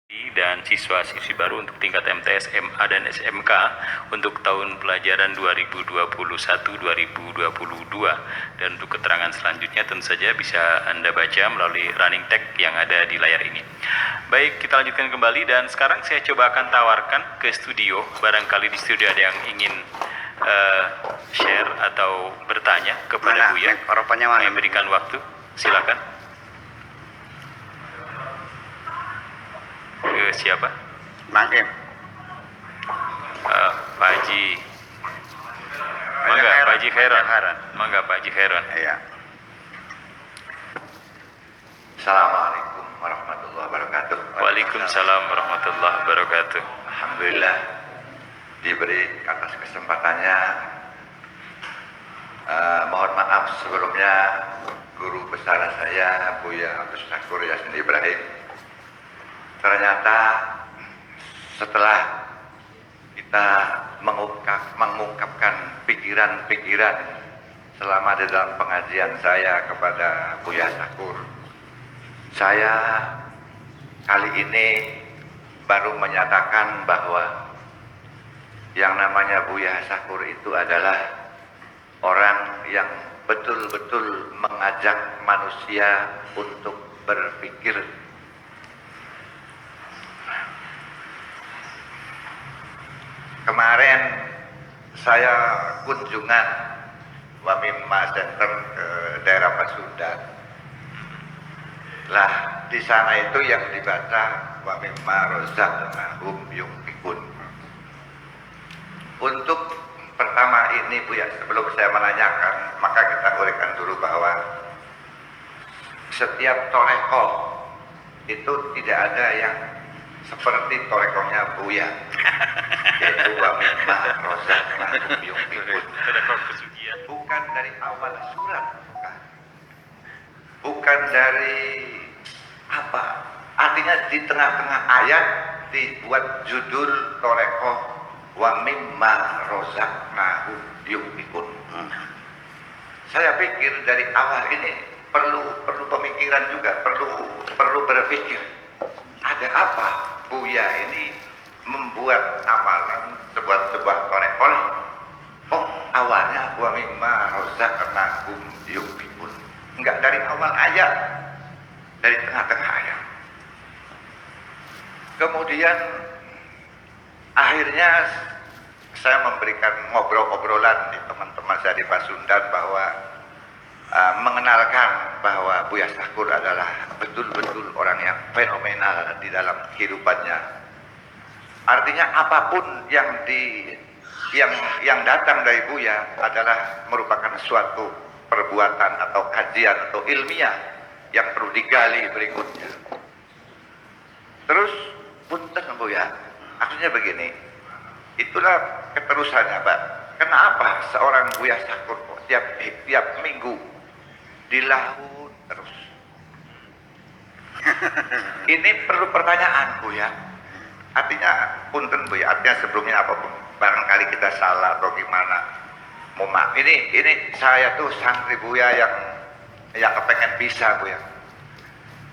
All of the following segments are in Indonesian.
dan siswa-siswi baru untuk tingkat MTS, MA, dan SMK untuk tahun pelajaran 2021-2022. Dan untuk keterangan selanjutnya tentu saja bisa Anda baca melalui running text yang ada di layar ini. Baik, kita lanjutkan kembali dan sekarang saya coba akan tawarkan ke studio. Barangkali di studio ada yang ingin share atau bertanya kepada Buya. Saya berikan waktu, silakan. Ke siapa? Mangkin. Pak Haji. Mangga, Pak Haji Khairan. Mangga, Pak Haji Khairan. Iya. Assalamualaikum warahmatullahi wabarakatuh. Waalaikumsalam warahmatullahi wabarakatuh. Alhamdulillah diberi atas kesempatannya. Mohon maaf sebelumnya guru besar saya Buya Abdus Syakur Yasin Ibrahim. Ternyata setelah kita mengungkapkan pikiran-pikiran selama di dalam pengajian saya kepada Buya Syakur, saya kali ini baru menyatakan bahwa yang namanya Buya Syakur itu adalah orang yang betul-betul mengajak manusia untuk berpikir. Kemarin saya kunjungan Wamimma Center ke daerah Pasundan. Lah di sana itu yang dibaca Wamimma Rozaqnahum Yunfiqun. Untuk pertama ini Buya, sebelum saya menanyakan, maka kita uraikan dulu bahwa setiap torekoh itu tidak ada yang seperti torekohnya Buya, yaitu Wamimma Rozaqnahum Yunfiqun. Bukan dari awal surat, bukan dari apa, artinya di tengah-tengah ayat dibuat judul torekoh Wamimma Rozaqnahum Yunfiqun. Saya pikir dari awal ini perlu pemikiran juga, perlu berpikir ada apa Buya ini membuat amalan sebuah torekoh. Oh, awalnya Wamimma Rozaqnahum Yunfiqun. Enggak dari awal ayat, dari tengah-tengah ayat. Kemudian akhirnya saya memberikan ngobrol-obrolan di teman-teman saya di Pasundan bahwa mengenalkan bahwa Buya Syakur adalah betul-betul orang yang fenomenal di dalam kehidupannya. Artinya apapun yang datang dari Buya adalah merupakan suatu perbuatan atau kajian atau ilmiah yang perlu digali berikutnya. Terus punten Buya, maksudnya begini, itulah keterusannya Pak. Kenapa seorang Buya Syakur tiap minggu dilaut terus? Ini perlu pertanyaan Buya. Artinya punten Buya, artinya sebelumnya apapun barangkali kita salah atau gimana, mohon maaf. Ini saya tuh santri Buya yang kepengen bisa Buya.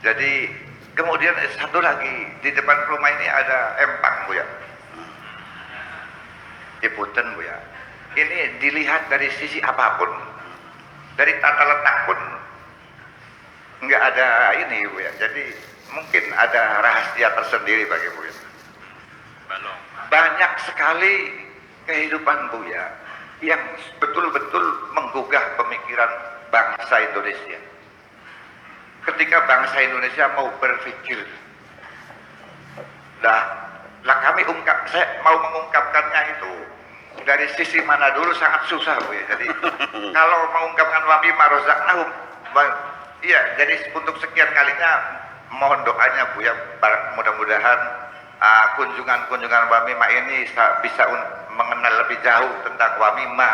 Jadi kemudian satu lagi di depan rumah ini ada empang Buya. Punten Buya, ini dilihat dari sisi apapun, dari tata letak pun nggak ada ini Buya. Jadi mungkin ada rahasia tersendiri bagi Buya. Banyak sekali kehidupan Buya yang betul-betul menggugah pemikiran bangsa Indonesia. Ketika bangsa Indonesia mau berpikir, saya mau mengungkapkannya itu dari sisi mana dulu sangat susah Buya. Jadi kalau mengungkapkan Wamimma Rozaqnahum, iya, jadi untuk sekian kalinya mohon doanya Buya, mudah-mudahan kunjungan Wamimma ini bisa mengenal lebih jauh tentang Wamimma.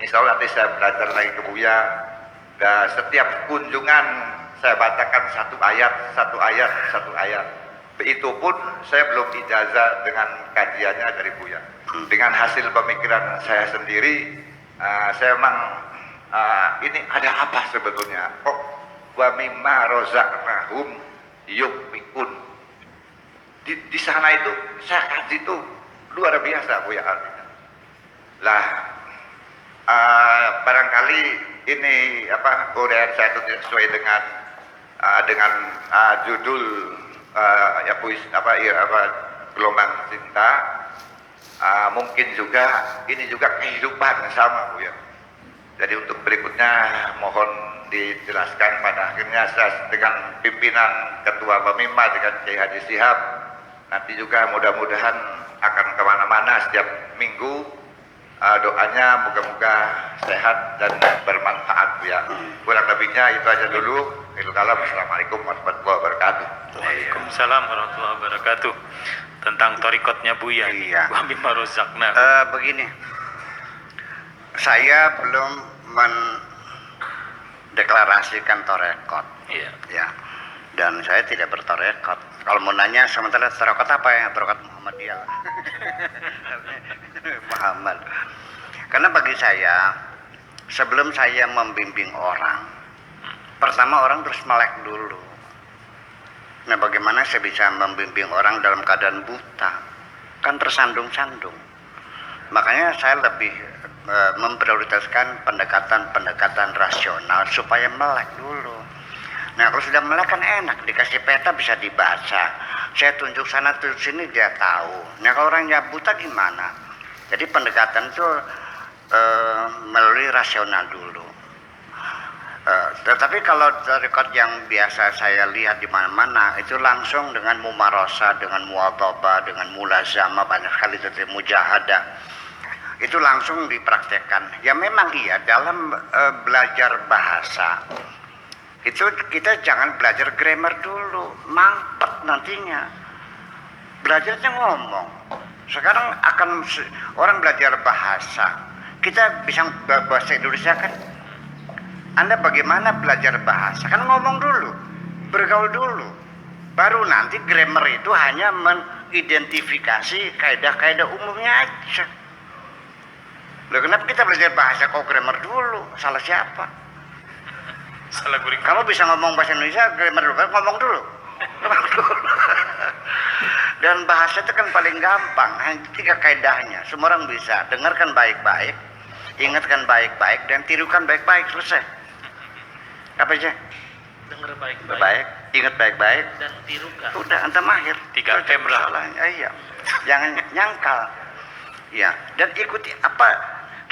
Insya Allah nanti saya belajar lagi ke Buya. Dan setiap kunjungan saya bacakan satu ayat. Itupun saya belum ijazah dengan kajiannya dari Buya. Dengan hasil pemikiran saya sendiri, saya memang ini ada apa sebetulnya? Wamimma Rozaqnahum Yunfiqun. di sana itu saya kaji itu luar biasa Bu ya artinya. Lah barangkali ini apa gorean saya itu tidak sesuai dengan judul ya gelombang cinta. Mungkin juga ini juga kehidupan sama Bu ya. Jadi untuk berikutnya mohon dijelaskan. Pada akhirnya saya dengan pimpinan Ketua Bapimma dengan Kiai Haji Shihab nanti juga mudah-mudahan akan kemana-mana setiap minggu. Doanya moga-moga sehat dan bermanfaat ya. Kurang lebihnya itu aja dulu. Assalamualaikum warahmatullahi wabarakatuh. Waalaikumsalam warahmatullahi wabarakatuh. Tentang torikotnya Buya, Iya. Habib Marozak. Nah, Begini, saya belum mendeklarasikan torekot, iya. ya, dan saya tidak bertorekot. Kalau mau nanya sementara torekot apa ya? Torekot Muhammadiyah. Muhammad. Karena bagi saya, sebelum saya membimbing orang, pertama orang terus melek dulu. Nah, bagaimana saya bisa membimbing orang dalam keadaan buta? Kan tersandung-sandung. Makanya saya lebih memprioritaskan pendekatan-pendekatan rasional supaya melek dulu. Nah, kalau sudah melek kan enak, dikasih peta bisa dibaca. Saya tunjuk sana tunjuk sini dia tahu. Nah, kalau orangnya buta gimana? Jadi pendekatan itu melalui rasional dulu. Tetapi kalau rekod yang biasa saya lihat di mana-mana itu langsung dengan mumarosa, dengan muadhabah, dengan mulazamah, banyak sekali dari mujahadah. Itu langsung dipraktekkan. Ya memang iya dalam belajar bahasa itu kita jangan belajar grammar dulu, mampet nantinya. Belajarnya ngomong. Sekarang orang belajar bahasa. Kita bisa bahasa Indonesia kan? Anda bagaimana belajar bahasa? Kan ngomong dulu, bergaul dulu. Baru nanti grammar itu hanya mengidentifikasi kaidah-kaidah umumnya aja. Loh, kenapa kita belajar bahasa kok grammar dulu? Salah siapa? Salah guring. Kamu bisa ngomong bahasa Indonesia, grammar dulu. Ngomong dulu. Ngomong dulu. Dan bahasa itu kan paling gampang. Hanya 3 kaidahnya. Semua orang bisa. Dengarkan baik-baik, ingatkan baik-baik, dan tirukan baik-baik. Selesai. Apa aja? Dengar baik-baik Baik, ingat baik-baik. dan tirukan. Udah, anda mahir. 3M lah. Iya. Jangan nyangkal. Ya, dan ikuti apa?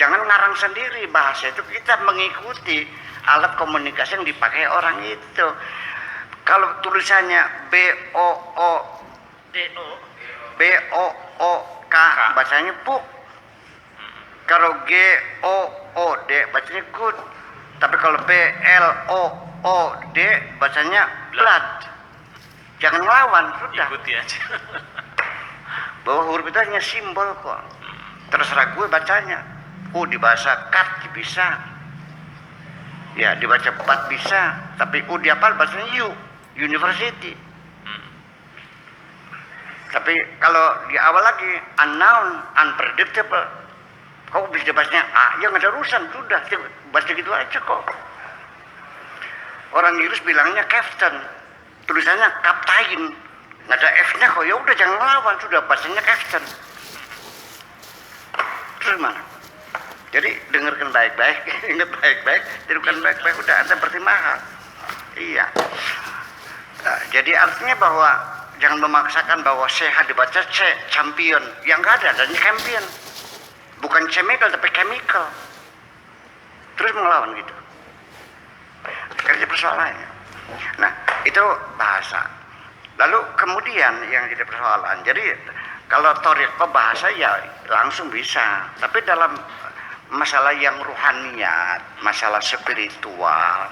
Jangan ngarang sendiri bahasa itu. Kita mengikuti alat komunikasi yang dipakai orang itu. Kalau tulisannya DO BOOK bacanya book. Kalau GOOD bacanya good. Tapi kalau BLOOD bacanya blood. Jangan ngelawan, sudah. Ikuti aja. Bahwa huruf itu hanya simbol kok. Terserah gue bacanya. Dibaca cut bisa. Ya, dibaca pat bisa. Tapi dihafal bacanya university. Tapi kalau di awal lagi unknown, unpredictable, kau bisa bacanya ya nggak ada urusan, sudah baca gitu aja kok. Orang Inggris bilangnya captain, tulisannya kaptain, nggak ada F-nya kok, ya udah jangan ngelawan, sudah bacanya captain. Terus mana? Jadi dengarkan baik-baik, ingat baik-baik, tirukan baik-baik, udah Anda pertimbangkan. Iya. Nah, jadi artinya bahwa jangan memaksakan bahwa sehat dibaca C, champion. Yang nggak ada, adanya champion. Bukan chemical tapi chemical. Terus melawan gitu. Kerja persoalannya. Nah, itu bahasa. Lalu kemudian yang jadi persoalan. Jadi kalau thoriqah bahasa ya langsung bisa. Tapi dalam masalah yang ruhaniyat, masalah spiritual,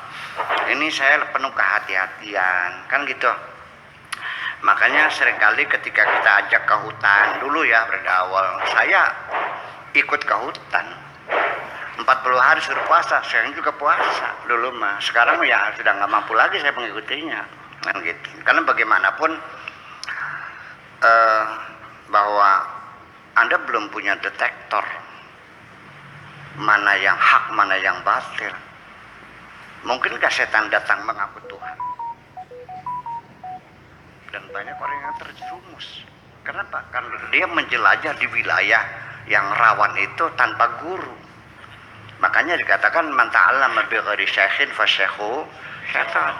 ini saya penuh kehati-hatian, kan gitu. Makanya seringkali ketika kita ajak ke hutan dulu ya pada awal, saya ikut ke hutan 40 hari suruh puasa, saya juga puasa dulu mah. Sekarang ya sudah nggak mampu lagi saya mengikutinya, kan gitu. Karena bagaimanapun bahwa Anda belum punya detektor mana yang hak, mana yang batil. Mungkinkah setan datang mengaku Tuhan? dan banyak orang yang terjerumus. Kenapa? Karena dia menjelajah di wilayah yang rawan itu tanpa guru. Makanya dikatakan man ta'allama bi ghairi syaikhin fasyakhu syaitan.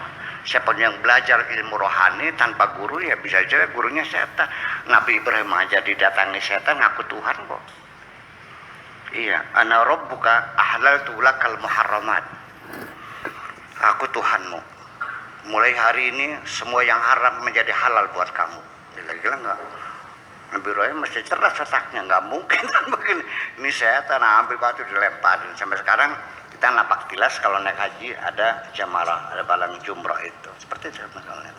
Siapa yang belajar ilmu rohani tanpa guru ya bisa jadi gurunya setan. Nabi Ibrahim aja didatangi setan ngaku Tuhan kok. Iya, ana rabbuka ahlaltu lakal muharramat. Aku Tuhanmu. Mulai hari ini semua yang haram menjadi halal buat kamu. Gila-gila enggak? Nabi Ibrahim mesti cerdas otaknya, nggak mungkin begini. Ini setan ambil batu dilemparin. Sampai sekarang kita napak tilas kalau naik haji ada jamarah, ada balang jumrah itu. Seperti itu misalnya.